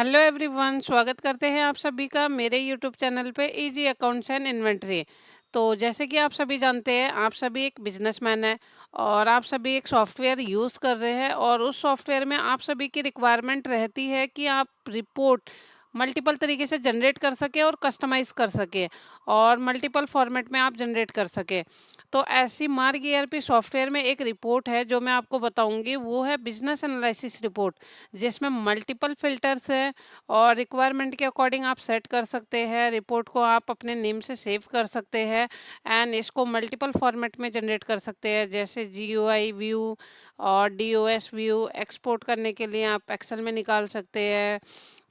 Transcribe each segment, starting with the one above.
Hello everyone, स्वागत करते हैं आप सभी का मेरे यूट्यूब चैनल पे इजी अकाउंट्स एंड इन्वेंटरी। तो जैसे कि आप सभी जानते हैं, आप सभी एक बिजनेसमैन है और आप सभी एक सॉफ्टवेयर यूज़ कर रहे हैं और उस सॉफ्टवेयर में आप सभी की रिक्वायरमेंट रहती है कि आप रिपोर्ट मल्टीपल तरीके से जनरेट कर सके और कस्टमाइज़ कर सके और मल्टीपल फॉर्मेट में आप जनरेट कर सके। तो ऐसी मार्ग ईआरपी सॉफ्टवेयर में एक रिपोर्ट है जो मैं आपको बताऊंगी, वो है बिजनेस एनालिसिस रिपोर्ट, जिसमें मल्टीपल फिल्टर्स है और रिक्वायरमेंट के अकॉर्डिंग आप सेट कर सकते हैं। रिपोर्ट को आप अपने नेम से सेव कर सकते हैं एंड इसको मल्टीपल फॉर्मेट में जनरेट कर सकते हैं, जैसे जीयूआई व्यू और डीओएस व्यू। एक्सपोर्ट करने के लिए आप एक्सेल में निकाल सकते हैं।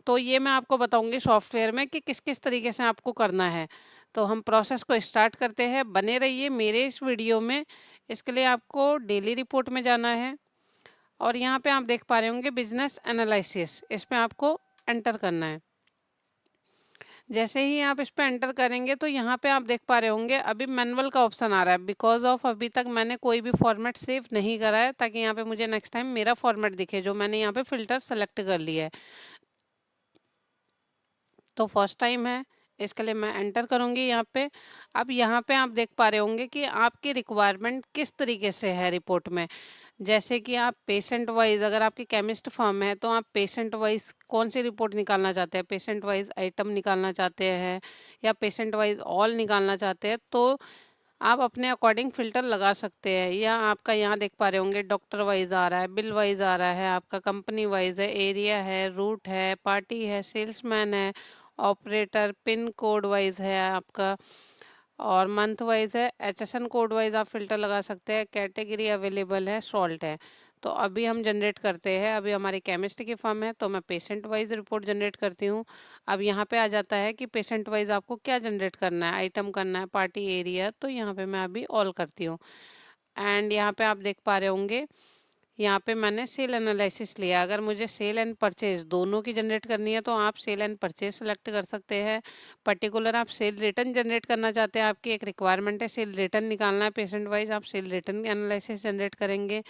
तो ये मैं आपको बताऊंगी सॉफ्टवेयर में कि किस किस तरीके से आपको करना है। तो हम प्रोसेस को स्टार्ट करते हैं, बने रहिए मेरे इस वीडियो में। इसके लिए आपको डेली रिपोर्ट में जाना है और यहाँ पे आप देख पा रहे होंगे बिजनेस एनालिसिस, इस पे आपको एंटर करना है। जैसे ही आप इस पे एंटर करेंगे तो यहाँ पे आप देख पा रहे होंगे अभी मैनुअल का ऑप्शन आ रहा है, बिकॉज ऑफ अभी तक मैंने कोई भी फॉर्मेट सेव नहीं करा है, ताकि यहाँ पे मुझे नेक्स्ट टाइम मेरा फॉर्मेट दिखे जो मैंने यहाँ पे फिल्टर सेलेक्ट कर लिया है। तो फर्स्ट टाइम है, इसके लिए मैं एंटर करूँगी यहाँ पे। अब यहाँ पे आप देख पा रहे होंगे कि आपकी रिक्वायरमेंट किस तरीके से है रिपोर्ट में। जैसे कि आप पेशेंट वाइज, अगर आपकी केमिस्ट फर्म है तो आप पेशेंट वाइज कौन सी रिपोर्ट निकालना चाहते हैं, पेशेंट वाइज आइटम निकालना चाहते हैं या पेशेंट वाइज ऑल निकालना चाहते हैं, तो आप अपने अकॉर्डिंग फ़िल्टर लगा सकते हैं। या आपका यहाँ देख पा रहे होंगे डॉक्टर वाइज आ रहा है, बिल वाइज आ रहा है, आपका कंपनी वाइज है, एरिया है, रूट है, पार्टी है, सेल्समैन है, ऑपरेटर, पिन कोड वाइज है आपका, और मंथ वाइज है, एचएसएन कोड वाइज आप फ़िल्टर लगा सकते हैं, कैटेगरी अवेलेबल है, सॉल्ट है। तो अभी हम जनरेट करते हैं, अभी हमारी केमिस्ट की फर्म है तो मैं पेशेंट वाइज रिपोर्ट जनरेट करती हूँ। अब यहाँ पे आ जाता है कि पेशेंट वाइज आपको क्या जनरेट करना है, आइटम करना है, पार्टी, एरिया, तो यहाँ पे मैं अभी ऑल करती हूँ। एंड यहाँ पे आप देख पा रहे होंगे, यहाँ पे मैंने सेल एनालिसिस लिया। अगर मुझे सेल एंड परचेज दोनों की जनरेट करनी है तो आप सेल एंड परचेज सेलेक्ट कर सकते हैं। पर्टिकुलर आप सेल रिटर्न जनरेट करना चाहते हैं, आपकी एक रिक्वायरमेंट है सेल रिटर्न निकालना है पेशेंट वाइज, आप सेल रिटर्न एनालिसिस जनरेट करेंगे।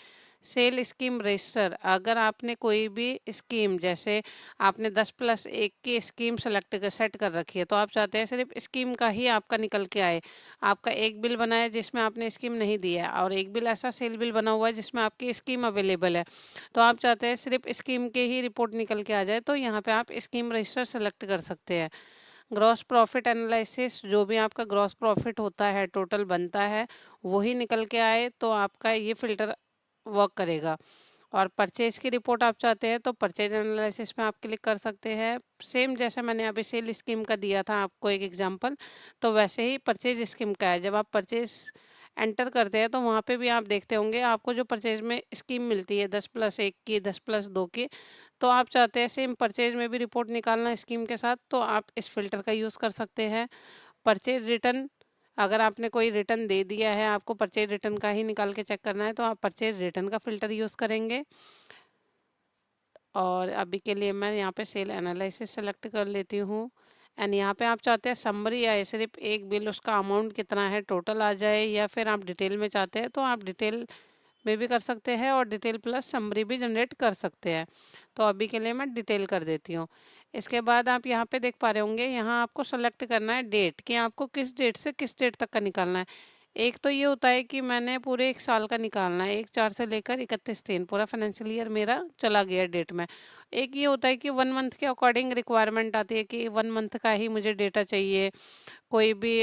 सेल स्कीम रजिस्टर, अगर आपने कोई भी स्कीम, जैसे आपने 10+1 की स्कीम सेट कर रखी है, तो आप चाहते हैं सिर्फ स्कीम का ही आपका निकल के आए। आपका एक बिल बना है जिसमें आपने स्कीम नहीं दी है और एक बिल ऐसा सेल बिल बना हुआ है जिसमें आपकी स्कीम अवेलेबल है, तो आप चाहते हैं सिर्फ स्कीम के ही रिपोर्ट निकल के आ जाए, तो यहाँ पे आप स्कीम रजिस्टर सेलेक्ट कर सकते हैं। ग्रॉस प्रॉफिट एनालिसिस, जो भी आपका ग्रॉस प्रॉफिट होता है, टोटल बनता है, वही निकल के आए तो आपका ये फ़िल्टर वर्क करेगा। और परचेज़ की रिपोर्ट आप चाहते हैं तो परचेज एनालिसिस में आप क्लिक कर सकते हैं। सेम जैसे मैंने अभी सेल स्कीम का दिया था आपको एक एग्जांपल, तो वैसे ही परचेज स्कीम का है। जब आप परचेज एंटर करते हैं तो वहाँ पे भी आप देखते होंगे आपको जो परचेज में स्कीम मिलती है 10+1 की, 10+2 की, तो आप चाहते हैं सेम परचेज में भी रिपोर्ट निकालना स्कीम के साथ, तो आप इस फिल्टर का यूज़ कर सकते हैं। परचेज रिटर्न, अगर आपने कोई रिटर्न दे दिया है, आपको परचेज रिटर्न का ही निकाल के चेक करना है, तो आप परचेज रिटर्न का फ़िल्टर यूज़ करेंगे। और अभी के लिए मैं यहाँ पे सेल एनालिसिस सेलेक्ट कर लेती हूँ। एंड यहाँ पे आप चाहते हैं समरी आए, सिर्फ एक बिल, उसका अमाउंट कितना है टोटल आ जाए, या फिर आप डिटेल में चाहते हैं तो आप डिटेल में भी कर सकते हैं और डिटेल प्लस समरी भी जनरेट कर सकते हैं। तो अभी के लिए मैं डिटेल कर देती हूँ। इसके बाद आप यहाँ पे देख पा रहे होंगे, यहाँ आपको सेलेक्ट करना है डेट, कि आपको किस डेट से किस डेट तक का निकालना है। एक तो ये होता है कि मैंने पूरे 1 साल का निकालना है, 1/4 से लेकर 31/3 पूरा फाइनेंशियल ईयर मेरा चला गया डेट में। एक ये होता है कि 1 मंथ के अकॉर्डिंग रिक्वायरमेंट आती है कि 1 मंथ का ही मुझे डेटा चाहिए। कोई भी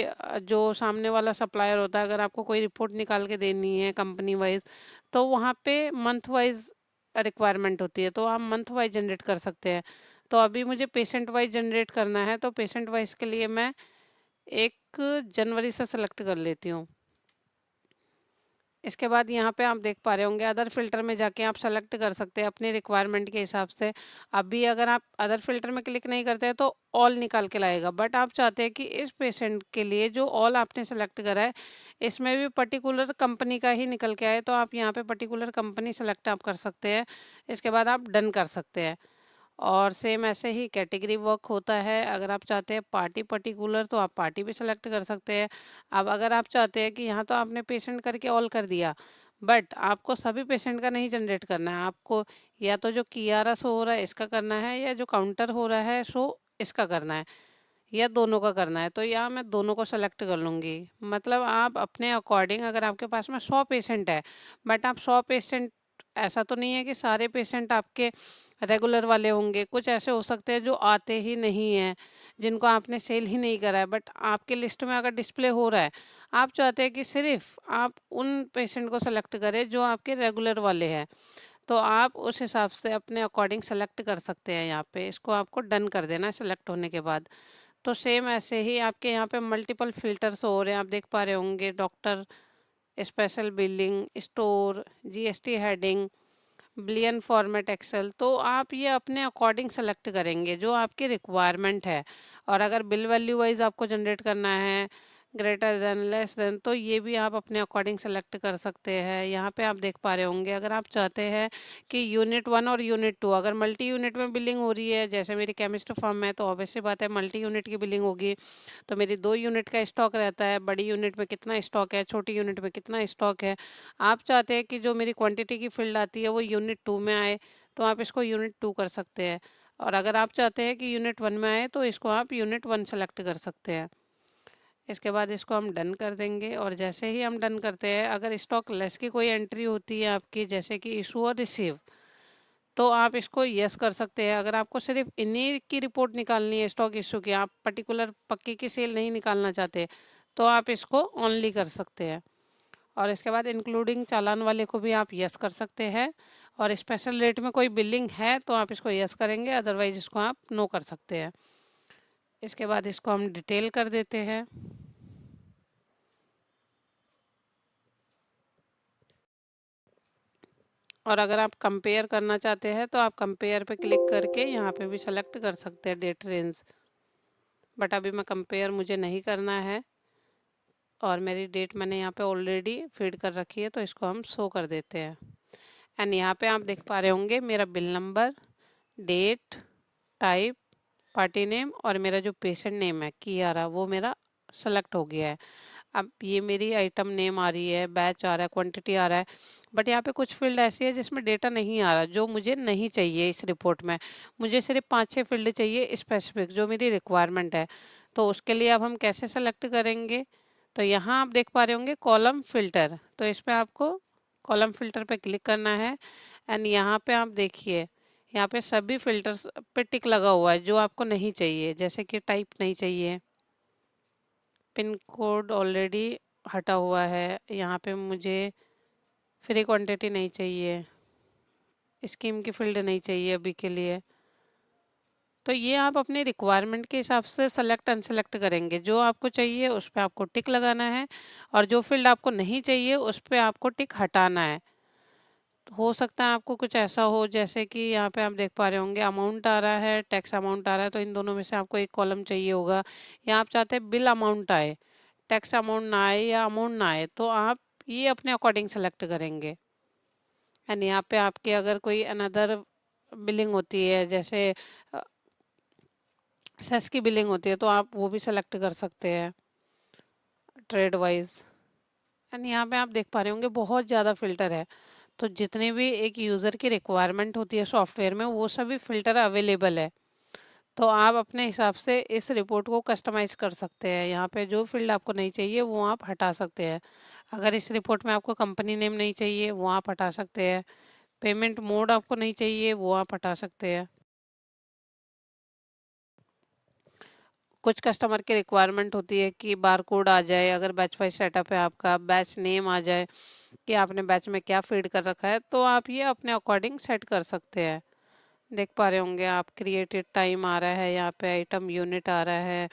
जो सामने वाला सप्लायर होता है, अगर आपको कोई रिपोर्ट निकाल के देनी है कंपनी वाइज़, तो वहाँ पे मंथ वाइज़ रिक्वायरमेंट होती है, तो आप मंथ वाइज़ जनरेट कर सकते हैं। तो अभी मुझे पेशेंट वाइज़ जनरेट करना है, तो पेशेंट वाइज़ के लिए मैं 1 जनवरी से सेलेक्ट कर लेती हूँ। इसके बाद यहाँ पे आप देख पा रहे होंगे अदर फ़िल्टर में जाके आप सेलेक्ट कर सकते हैं अपनी रिक्वायरमेंट के हिसाब से। अभी अगर आप अदर फ़िल्टर में क्लिक नहीं करते हैं तो ऑल निकाल के लाएगा, बट आप चाहते हैं कि इस पेशेंट के लिए जो ऑल आपने सेलेक्ट करा है, इसमें भी पर्टिकुलर कंपनी का ही निकल के आए, तो आप यहाँ पे पर्टिकुलर कंपनी सेलेक्ट आप कर सकते हैं। इसके बाद आप डन कर सकते हैं। और सेम ऐसे ही कैटेगरी वर्क होता है, अगर आप चाहते हैं पार्टी पर्टिकुलर तो आप पार्टी भी सेलेक्ट कर सकते हैं। अब अगर आप चाहते हैं कि यहाँ तो आपने पेशेंट करके ऑल कर दिया, बट आपको सभी पेशेंट का नहीं जनरेट करना है, आपको या तो जो कियारा शो हो रहा है इसका करना है, या जो काउंटर हो रहा है शो इसका करना है, या दोनों का करना है। तो यहाँ मैं दोनों को सेलेक्ट कर लूँगी। मतलब आप अपने अकॉर्डिंग, अगर आपके पास में 100 पेशेंट है, बट आप 100 पेशेंट, ऐसा तो नहीं है कि सारे पेशेंट आपके रेगुलर वाले होंगे, कुछ ऐसे हो सकते हैं जो आते ही नहीं हैं, जिनको आपने सेल ही नहीं करा है, बट आपके लिस्ट में अगर डिस्प्ले हो रहा है, आप चाहते हैं कि सिर्फ आप उन पेशेंट को सेलेक्ट करें जो आपके रेगुलर वाले हैं, तो आप उस हिसाब से अपने अकॉर्डिंग सेलेक्ट कर सकते हैं। यहाँ पे इसको आपको डन कर देना है सेलेक्ट होने के बाद। तो सेम ऐसे ही आपके यहाँ पे मल्टीपल फिल्टर्स हो रहे हैं, आप देख पा रहे होंगे, doctor, special billing, store, GST heading, boolean format Excel. तो आप ये अपने अकॉर्डिंग सेलेक्ट करेंगे जो आपकी रिक्वायरमेंट है। और अगर बिल वैल्यू वाइज आपको जनरेट करना है, ग्रेटर देन, लेस देन, तो ये भी आप अपने अकॉर्डिंग सेलेक्ट कर सकते हैं। यहाँ पे आप देख पा रहे होंगे, अगर आप चाहते हैं कि यूनिट 1 और यूनिट 2 अगर मल्टी यूनिट में बिलिंग हो रही है, जैसे मेरी केमिस्ट फर्म है, तो ऑब्वियस सी बात है मल्टी यूनिट की बिलिंग होगी। तो मेरी 2 यूनिट का स्टॉक रहता है, बड़ी यूनिट में कितना स्टॉक है, छोटी यूनिट में कितना स्टॉक है। आप चाहते हैं कि जो मेरी क्वांटिटी की फील्ड आती है वो यूनिट 2 में आए, तो आप इसको यूनिट 2 कर सकते हैं। और अगर आप चाहते हैं कि यूनिट 1 में आए, तो इसको आप यूनिट 1 सेलेक्ट कर सकते हैं। इसके बाद इसको हम डन कर देंगे। और जैसे ही हम डन करते हैं, अगर स्टॉक लेस की कोई एंट्री होती है आपकी, जैसे कि इशू और रिसीव, तो आप इसको यस कर सकते हैं। अगर आपको सिर्फ इन्हीं की रिपोर्ट निकालनी है स्टॉक इशू की, आप पर्टिकुलर पक्की की सेल नहीं निकालना चाहते, तो आप इसको ऑनली कर सकते हैं। और इसके बाद इंक्लूडिंग चालान वाले को भी आप यस कर सकते हैं। और स्पेशल रेट में कोई बिलिंग है तो आप इसको यस करेंगे, अदरवाइज इसको आप नो कर सकते हैं। इसके बाद इसको हम डिटेल कर देते हैं। और अगर आप कंपेयर करना चाहते हैं तो आप कंपेयर पे क्लिक करके यहाँ पे भी सेलेक्ट कर सकते हैं डेट रेंज। बट अभी मैं कंपेयर मुझे नहीं करना है, और मेरी डेट मैंने यहाँ पे ऑलरेडी फीड कर रखी है, तो इसको हम शो कर देते हैं। एंड यहाँ पे आप देख पा रहे होंगे मेरा bill number, date, type, party name, और मेरा जो पेशेंट नेम है कियारा, वो मेरा सेलेक्ट हो गया है। अब ये मेरी आइटम नेम आ रही है, बैच आ रहा है, क्वांटिटी आ रहा है, बट यहाँ पे कुछ फील्ड ऐसी है जिसमें डेटा नहीं आ रहा, जो मुझे नहीं चाहिए इस रिपोर्ट में। मुझे सिर्फ 5-6 फील्ड चाहिए स्पेसिफिक, जो मेरी रिक्वायरमेंट है। तो उसके लिए अब हम कैसे सेलेक्ट करेंगे? तो यहाँ आप देख पा रहे होंगे कॉलम फिल्टर, तो इस पर आपको कॉलम फिल्टर पे क्लिक करना है। एंड यहाँ पे आप देखिए, यहाँ पे सभी फिल्टर्स पे टिक लगा हुआ है जो आपको नहीं चाहिए, जैसे कि टाइप नहीं चाहिए, पिन कोड ऑलरेडी हटा हुआ है, यहाँ पे मुझे फ्री क्वांटिटी नहीं चाहिए, स्कीम की फील्ड नहीं चाहिए अभी के लिए। तो ये आप अपनी रिक्वायरमेंट के हिसाब से सेलेक्ट अनसेलेक्ट करेंगे। जो आपको चाहिए उस पे आपको टिक लगाना है, और जो फील्ड आपको नहीं चाहिए उस पे आपको टिक हटाना है। तो हो सकता है आपको कुछ ऐसा हो, जैसे कि यहाँ पे आप देख पा रहे होंगे अमाउंट आ रहा है, टैक्स अमाउंट आ रहा है, तो इन दोनों में से आपको एक कॉलम चाहिए होगा। या आप चाहते हैं बिल अमाउंट आए, टैक्स अमाउंट ना आए या अमाउंट ना आए, तो आप ये अपने अकॉर्डिंग सेलेक्ट करेंगे। एंड यहाँ पे आपकी अगर कोई अनदर बिलिंग होती है, जैसे सेस की बिलिंग होती है, तो आप वो भी सेलेक्ट कर सकते हैं ट्रेड वाइज। एंड यहाँ पे आप देख पा रहे होंगे बहुत ज़्यादा फिल्टर है। तो जितने भी एक यूज़र की रिक्वायरमेंट होती है सॉफ्टवेयर में, वो सभी फ़िल्टर अवेलेबल है। तो आप अपने हिसाब से इस रिपोर्ट को कस्टमाइज़ कर सकते हैं। यहाँ पे जो फ़ील्ड आपको नहीं चाहिए वो आप हटा सकते हैं। अगर इस रिपोर्ट में आपको कंपनी नेम नहीं चाहिए वो आप हटा सकते हैं। पेमेंट मोड आपको नहीं चाहिए वो आप हटा सकते हैं। कुछ कस्टमर की रिक्वायरमेंट होती है कि बारकोड आ जाए, अगर बैच वाइज सेटअप है आपका, बैच नेम आ जाए कि आपने बैच में क्या फीड कर रखा है, तो आप ये अपने अकॉर्डिंग सेट कर सकते हैं। देख पा रहे होंगे आप, क्रिएटेड टाइम आ रहा है, यहाँ पे आइटम यूनिट आ रहा है,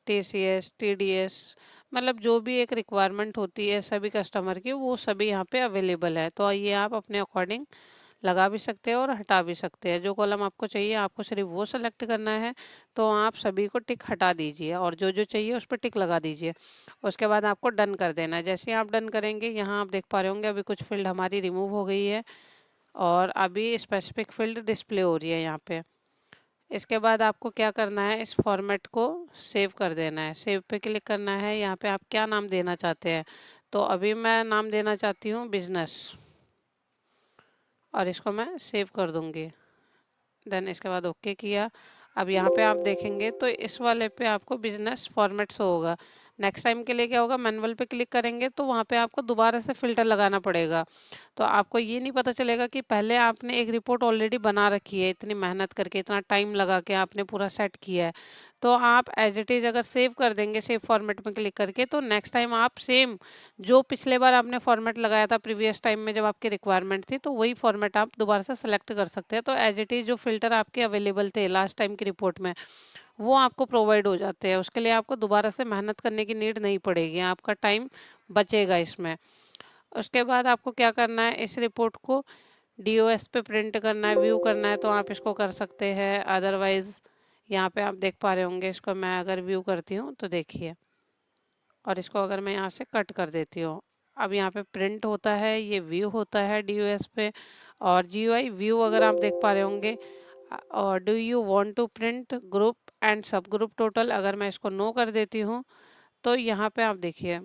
टीसीएस, टीडीएस, मतलब जो भी एक रिक्वायरमेंट होती है सभी कस्टमर की, वो सभी यहाँ पे अवेलेबल है। तो ये आप अपने अकॉर्डिंग लगा भी सकते हैं और हटा भी सकते हैं। जो कॉलम आपको चाहिए आपको सिर्फ वो सेलेक्ट करना है, तो आप सभी को टिक हटा दीजिए और जो जो चाहिए उस पर टिक लगा दीजिए। उसके बाद आपको डन कर देना है। जैसे ही आप डन करेंगे, यहाँ आप देख पा रहे होंगे अभी कुछ फील्ड हमारी रिमूव हो गई है, और अभी स्पेसिफिक फील्ड डिस्प्ले हो रही है यहाँ पे। इसके बाद आपको क्या करना है, इस फॉर्मेट को सेव कर देना है। सेव पे क्लिक करना है। यहाँ पे आप क्या नाम देना चाहते हैं, तो अभी मैं नाम देना चाहती हूँ बिजनेस। और इसको मैं सेव कर दूँगी। देन इसके बाद ओके किया। अब यहाँ पे आप देखेंगे तो इस वाले पे आपको बिजनेस फॉर्मेट शो होगा। नेक्स्ट टाइम के लिए क्या होगा, मैनुअल पे क्लिक करेंगे तो वहाँ पे आपको दोबारा से फ़िल्टर लगाना पड़ेगा। तो आपको ये नहीं पता चलेगा कि पहले आपने एक रिपोर्ट ऑलरेडी बना रखी है, इतनी मेहनत करके, इतना टाइम लगा के आपने पूरा सेट किया है। तो आप एज़ इट इज़ अगर सेव कर देंगे, सेव फॉर्मेट में क्लिक करके, तो नेक्स्ट टाइम आप सेम जो पिछले बार आपने फॉर्मेट लगाया था प्रीवियस टाइम में जब आपकी रिक्वायरमेंट थी, तो वही फॉर्मेट आप दोबारा से सेलेक्ट कर सकते हैं। तो एज़ इट इज़ जो फ़िल्टर आपके अवेलेबल थे लास्ट टाइम की रिपोर्ट में, वो आपको प्रोवाइड हो जाते हैं। उसके लिए आपको दोबारा से मेहनत करने की नीड नहीं पड़ेगी, आपका टाइम बचेगा इसमें। उसके बाद आपको क्या करना है, इस रिपोर्ट को डीओएस पे प्रिंट करना है, व्यू करना है, तो आप इसको कर सकते हैं। अदरवाइज़ यहाँ पे आप देख पा रहे होंगे, इसको मैं अगर व्यू करती हूँ तो देखिए, और इसको अगर मैं यहाँ से कट कर देती हूँ, अब यहाँ पे प्रिंट होता है, ये व्यू होता है डीओएस पे। और जीयूआई व्यू अगर आप देख पा रहे होंगे, और do you want to print group and sub group total, अगर मैं इसको नो कर देती हूँ तो यहाँ पे आप देखिए,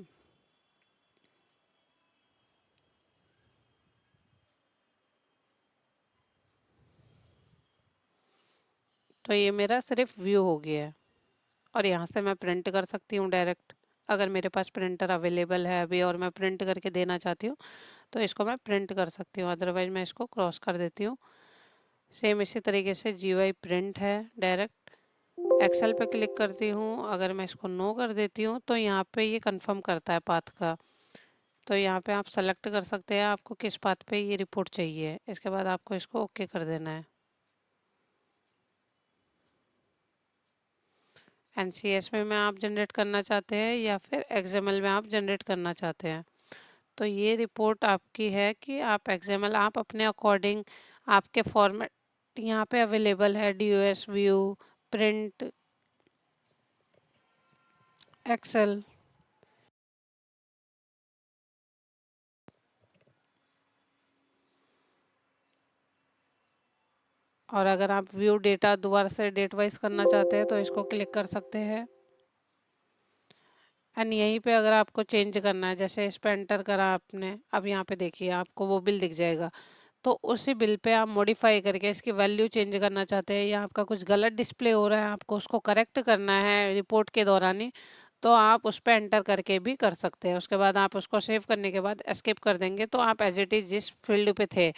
तो ये मेरा सिर्फ व्यू हो गया है। और यहाँ से मैं प्रिंट कर सकती हूँ डायरेक्ट, अगर मेरे पास प्रिंटर अवेलेबल है अभी और मैं प्रिंट करके देना चाहती हूँ तो इसको मैं प्रिंट कर सकती हूँ, अदरवाइज मैं इसको क्रॉस कर देती हूँ। सेम इसी तरीके से जीयूआई प्रिंट है डायरेक्ट, एक्सेल पे क्लिक करती हूँ, अगर मैं इसको नो कर देती हूँ तो यहाँ पे ये कंफर्म करता है पाथ का। तो यहाँ पे आप सेलेक्ट कर सकते हैं आपको किस पाथ पे ये रिपोर्ट चाहिए। इसके बाद आपको इसको ओके कर देना है। एनसीएस में आप जनरेट करना चाहते हैं या फिर एक्सएमएल में आप जनरेट करना चाहते हैं, तो ये रिपोर्ट आपकी है कि आप एक्सएमएल आप अपने अकॉर्डिंग, आपके फॉर्मेट यहाँ पे अवेलेबल है, डीओएस, व्यू, प्रिंट, एक्सेल। और अगर आप व्यू डेटा दोबारा से डेट वाइज करना चाहते हैं तो इसको क्लिक कर सकते हैं। एंड यहीं पे अगर आपको चेंज करना है, जैसे इस पे एंटर करा आपने, अब यहाँ पे देखिए आपको वो बिल दिख जाएगा। तो उसी बिल पे आप मॉडिफाई करके इसकी वैल्यू चेंज करना चाहते हैं या आपका कुछ गलत डिस्प्ले हो रहा है, आपको उसको करेक्ट करना है रिपोर्ट के दौरान ही, तो आप उस पर एंटर करके भी कर सकते हैं। उसके बाद आप उसको सेव करने के बाद एस्केप कर देंगे तो आप एज इट इज़ जिस फील्ड पे थे,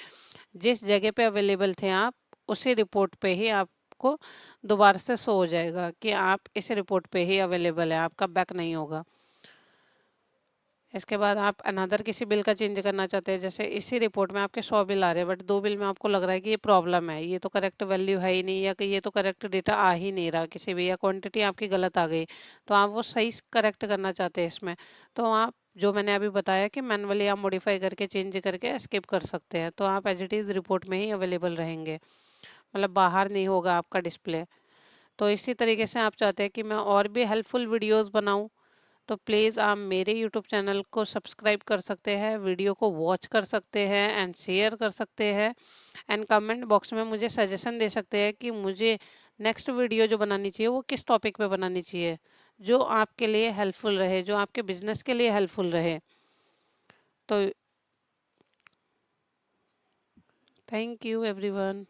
जिस जगह पे अवेलेबल थे आप, उसी रिपोर्ट पे ही आपको दोबारा से शो हो जाएगा कि आप इस रिपोर्ट पे ही अवेलेबल है, आपका बैक नहीं होगा। इसके बाद आप अनदर किसी बिल का चेंज करना चाहते हैं, जैसे इसी रिपोर्ट में आपके 100 बिल आ रहे हैं बट 2 बिल में आपको लग रहा है कि ये प्रॉब्लम है, ये तो करेक्ट वैल्यू है ही नहीं, या कि ये तो करेक्ट डेटा आ ही नहीं रहा किसी भी, या क्वांटिटी आपकी गलत आ गई, तो आप वो सही करेक्ट करना चाहते हैं इसमें, तो आप जो मैंने अभी बताया कि मैनुअली आप मॉडिफाई करके चेंज करके स्किप कर सकते हैं, तो आप एज इट इज़ रिपोर्ट में ही अवेलेबल रहेंगे, मतलब बाहर नहीं होगा आपका डिस्प्ले। तो इसी तरीके से आप चाहते हैं कि मैं और भी हेल्पफुल वीडियोस बनाऊं, तो प्लीज़ आप मेरे यूट्यूब चैनल को सब्सक्राइब कर सकते हैं, वीडियो को वॉच कर सकते हैं एंड शेयर कर सकते हैं, एंड कमेंट बॉक्स में मुझे सजेशन दे सकते हैं कि मुझे नेक्स्ट वीडियो जो बनानी चाहिए वो किस टॉपिक पे बनानी चाहिए, जो आपके लिए हेल्पफुल रहे, जो आपके बिजनेस के लिए हेल्पफुल रहे। तो थैंक यू एवरीवन।